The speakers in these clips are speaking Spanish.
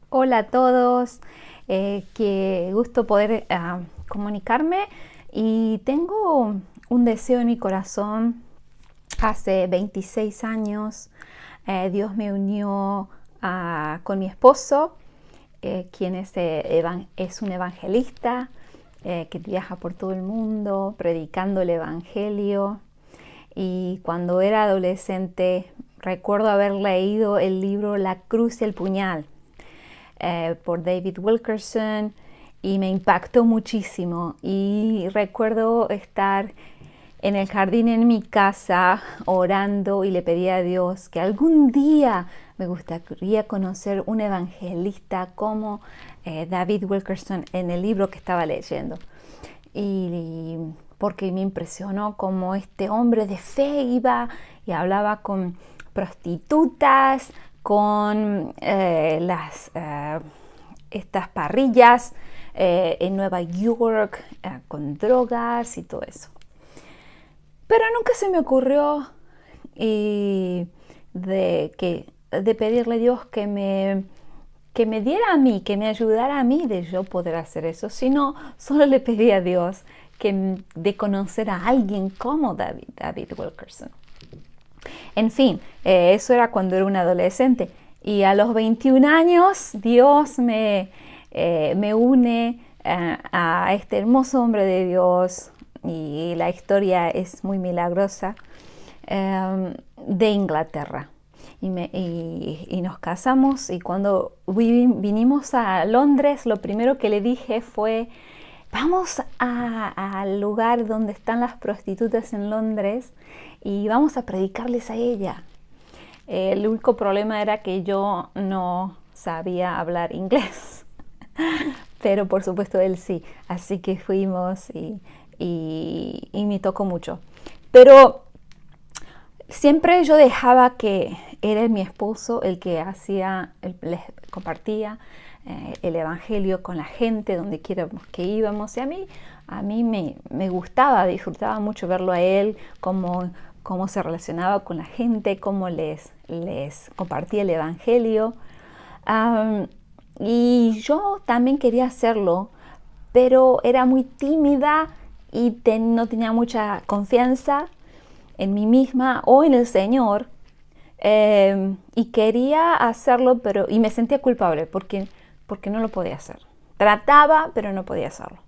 Hola a todos, qué gusto poder comunicarme y tengo un deseo en mi corazón. Hace 26 años Dios me unió con mi esposo, quien es un evangelista que viaja por todo el mundo predicando el evangelio. Y cuando era adolescente recuerdo haber leído el libro La cruz y el puñal por David Wilkerson y me impactó muchísimo. Y recuerdo estar en el jardín en mi casa orando y le pedí a Dios que algún día me gustaría conocer un evangelista como David Wilkerson en el libro que estaba leyendo. Y porque me impresionó cómo este hombre de fe iba y hablaba con prostitutas, con estas parrillas en Nueva York, con drogas y todo eso. Pero nunca se me ocurrió de pedirle a Dios que me diera a mí, que me ayudara a mí de yo poder hacer eso, sino solo le pedí a Dios de conocer a alguien como David Wilkerson. En fin, eso era cuando era un adolescente. Y a los 21 años Dios me une a este hermoso hombre de Dios, y la historia es muy milagrosa, de Inglaterra. Y nos casamos, y cuando vinimos a Londres, lo primero que le dije fue: vamos al lugar donde están las prostitutas en Londres y vamos a predicarles a ella. El único problema era que yo no sabía hablar inglés, pero por supuesto él sí, así que fuimos y me tocó mucho. Pero siempre yo dejaba que era mi esposo el que les compartía el evangelio con la gente donde quiera que íbamos. Y a mí me gustaba, disfrutaba mucho verlo a él, cómo se relacionaba con la gente, cómo les compartía el evangelio. Y yo también quería hacerlo, pero era muy tímida y no tenía mucha confianza en mí misma o en el Señor, y quería hacerlo, y me sentía culpable porque no lo podía hacer. Trataba, pero no podía hacerlo.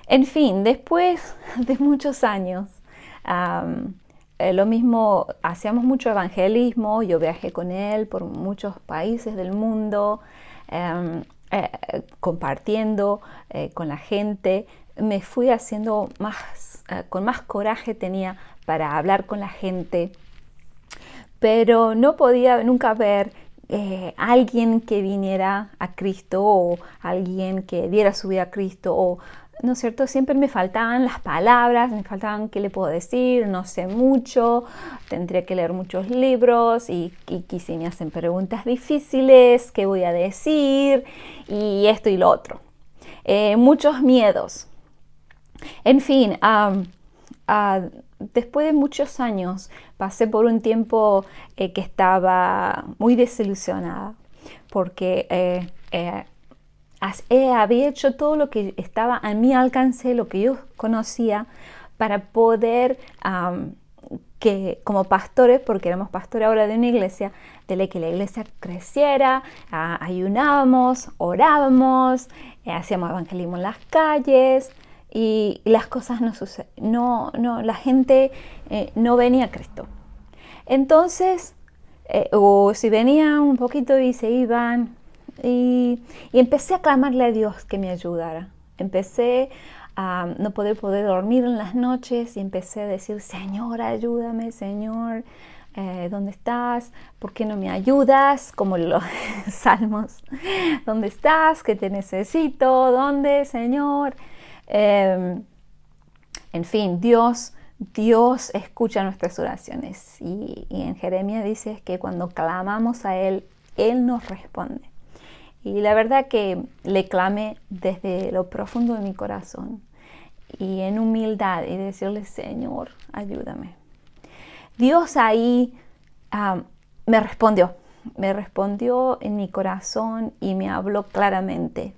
En fin, después de muchos años, lo mismo, hacíamos mucho evangelismo, yo viajé con él por muchos países del mundo, compartiendo con la gente. Me fui haciendo con más coraje tenía para hablar con la gente, pero no podía nunca ver alguien que viniera a Cristo, o alguien que diera su vida a Cristo, ¿no es cierto? Siempre me faltaban las palabras, me faltaban qué le puedo decir, no sé mucho, tendría que leer muchos libros y si me hacen preguntas difíciles, ¿qué voy a decir? Y esto y lo otro. Muchos miedos. En fin, después de muchos años pasé por un tiempo que estaba muy desilusionada porque había hecho todo lo que estaba a mi alcance, lo que yo conocía, para poder, que como pastores, porque éramos pastores ahora de una iglesia, de que la iglesia creciera, ayunábamos, orábamos, hacíamos evangelismo en las calles, y las cosas no sucedían, la gente no venía a Cristo. Entonces, o si venían un poquito y se iban, y empecé a clamarle a Dios que me ayudara. Empecé a no poder dormir en las noches y empecé a decir: Señor, ayúdame, Señor, ¿dónde estás? ¿Por qué no me ayudas? Como los salmos: ¿dónde estás? ¿Qué te necesito? ¿Dónde, Señor? En fin, Dios escucha nuestras oraciones, y en Jeremías dice que cuando clamamos a Él, Él nos responde. Y la verdad que le clamé desde lo profundo de mi corazón y en humildad, y decirle: Señor, ayúdame. Dios ahí me respondió. me respondió en mi corazón y me habló claramente,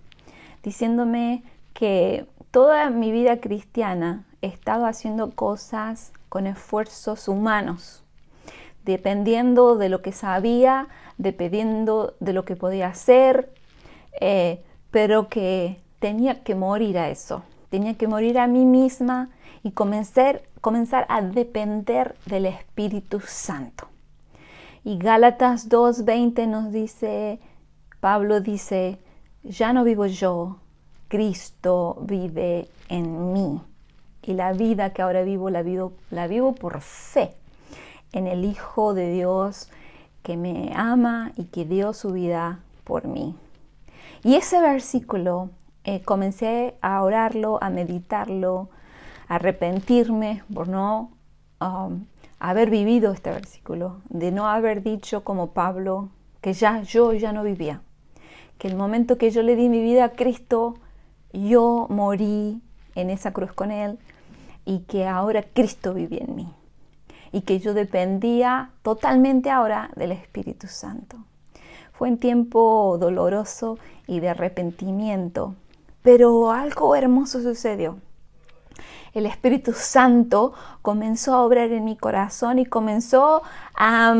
diciéndome que toda mi vida cristiana he estado haciendo cosas con esfuerzos humanos, dependiendo de lo que sabía, dependiendo de lo que podía hacer, pero que tenía que morir a eso, tenía que morir a mí misma y comenzar a depender del Espíritu Santo. Y Gálatas 2:20 nos dice, Pablo dice, ya no vivo yo, Cristo vive en mí. Y la vida que ahora vivo, la vivo por fe en el Hijo de Dios que me ama y que dio su vida por mí. Y ese versículo comencé a orarlo, a meditarlo, a arrepentirme por no haber vivido este versículo, de no haber dicho como Pablo que yo ya no vivía, que el momento que yo le di mi vida a Cristo, yo morí en esa cruz con Él y que ahora Cristo vivía en mí y que yo dependía totalmente ahora del Espíritu Santo. Fue un tiempo doloroso y de arrepentimiento, pero algo hermoso sucedió. El Espíritu Santo comenzó a obrar en mi corazón y comenzó a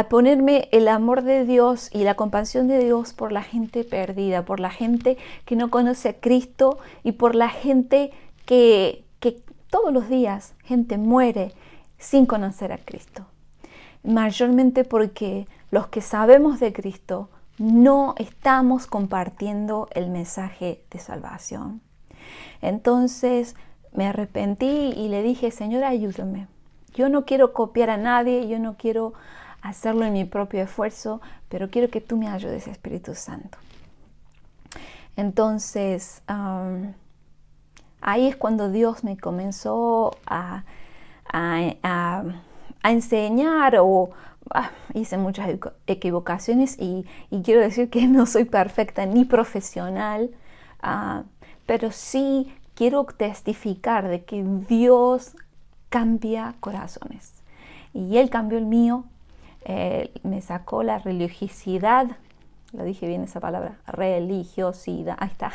ponerme el amor de Dios y la compasión de Dios por la gente perdida, por la gente que no conoce a Cristo y por la gente que todos los días gente muere sin conocer a Cristo. Mayormente porque los que sabemos de Cristo no estamos compartiendo el mensaje de salvación. Entonces me arrepentí y le dije, Señor, ayúdame. Yo no quiero copiar a nadie, yo no quiero hacerlo en mi propio esfuerzo, pero quiero que tú me ayudes, Espíritu Santo. Entonces, ahí es cuando Dios me comenzó a enseñar hice muchas equivocaciones y quiero decir que no soy perfecta ni profesional, pero sí quiero testificar de que Dios cambia corazones. Y Él cambió el mío, me sacó la religiosidad, lo dije bien esa palabra, religiosidad, ahí está,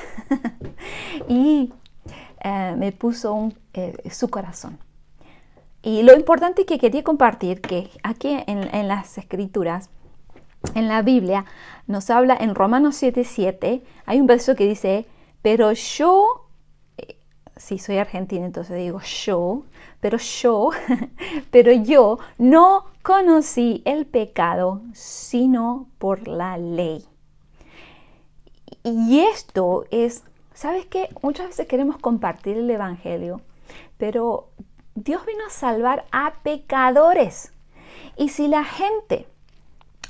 y me puso su corazón. Y lo importante que quería compartir, que aquí en las Escrituras, en la Biblia, nos habla en Romanos 7:7, hay un verso que dice, pero yo, si soy argentina entonces digo pero yo no conocí el pecado sino por la ley. Y esto es, ¿sabes qué? Muchas veces queremos compartir el Evangelio, pero Dios vino a salvar a pecadores. Y si la gente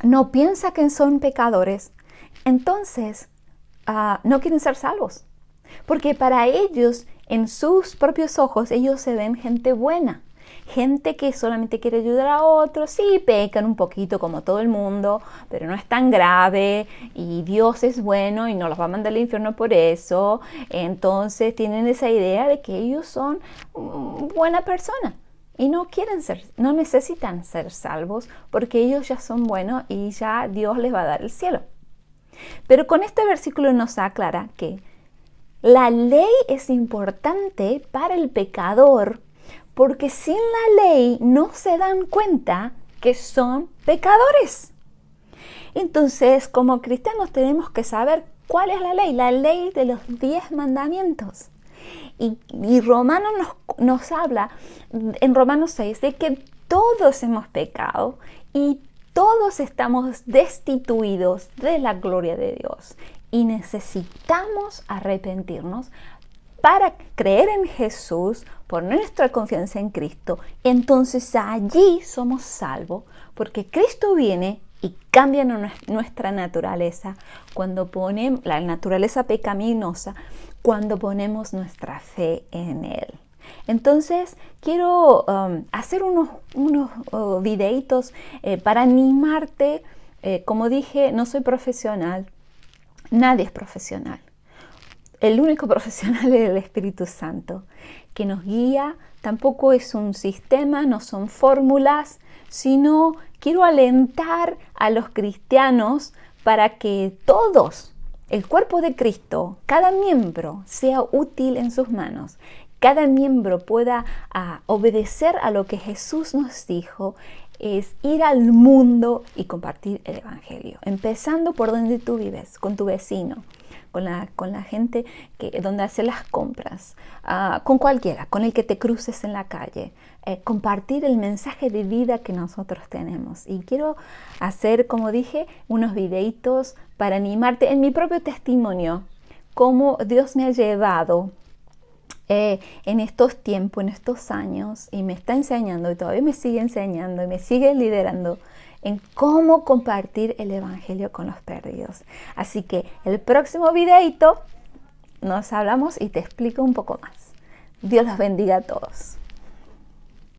no piensa que son pecadores, entonces no quieren ser salvos. Porque para ellos, en sus propios ojos, ellos se ven gente buena. Gente que solamente quiere ayudar a otros. Sí, pecan un poquito como todo el mundo, pero no es tan grave. Y Dios es bueno y no los va a mandar al infierno por eso. Entonces tienen esa idea de que ellos son buena persona. Y no necesitan ser salvos porque ellos ya son buenos y ya Dios les va a dar el cielo. Pero con este versículo nos aclara que la ley es importante para el pecador porque sin la ley no se dan cuenta que son pecadores. Entonces, como cristianos tenemos que saber cuál es la ley de los 10 mandamientos. Y Romanos nos habla en Romanos 6 de que todos hemos pecado y todos estamos destituidos de la gloria de Dios. Y necesitamos arrepentirnos para creer en Jesús, poner nuestra confianza en Cristo. Entonces allí somos salvos, porque Cristo viene y cambia nuestra naturaleza, cuando ponemos la naturaleza pecaminosa, cuando ponemos nuestra fe en Él. Entonces quiero hacer unos videitos para animarte. Como dije, no soy profesional. Nadie es profesional. El único profesional es el Espíritu Santo, que nos guía. Tampoco es un sistema, no son fórmulas, sino quiero alentar a los cristianos para que todos, el cuerpo de Cristo, cada miembro sea útil en sus manos. Cada miembro pueda obedecer a lo que Jesús nos dijo, es ir al mundo y compartir el Evangelio. Empezando por donde tú vives, con tu vecino, con la gente donde hace las compras, con cualquiera, con el que te cruces en la calle. Compartir el mensaje de vida que nosotros tenemos. Y quiero hacer, como dije, unos videitos para animarte en mi propio testimonio, cómo Dios me ha llevado en estos tiempos, en estos años, y me está enseñando y todavía me sigue enseñando y me sigue liderando en cómo compartir el Evangelio con los perdidos. Así que el próximo videito nos hablamos y te explico un poco más. Dios los bendiga a todos.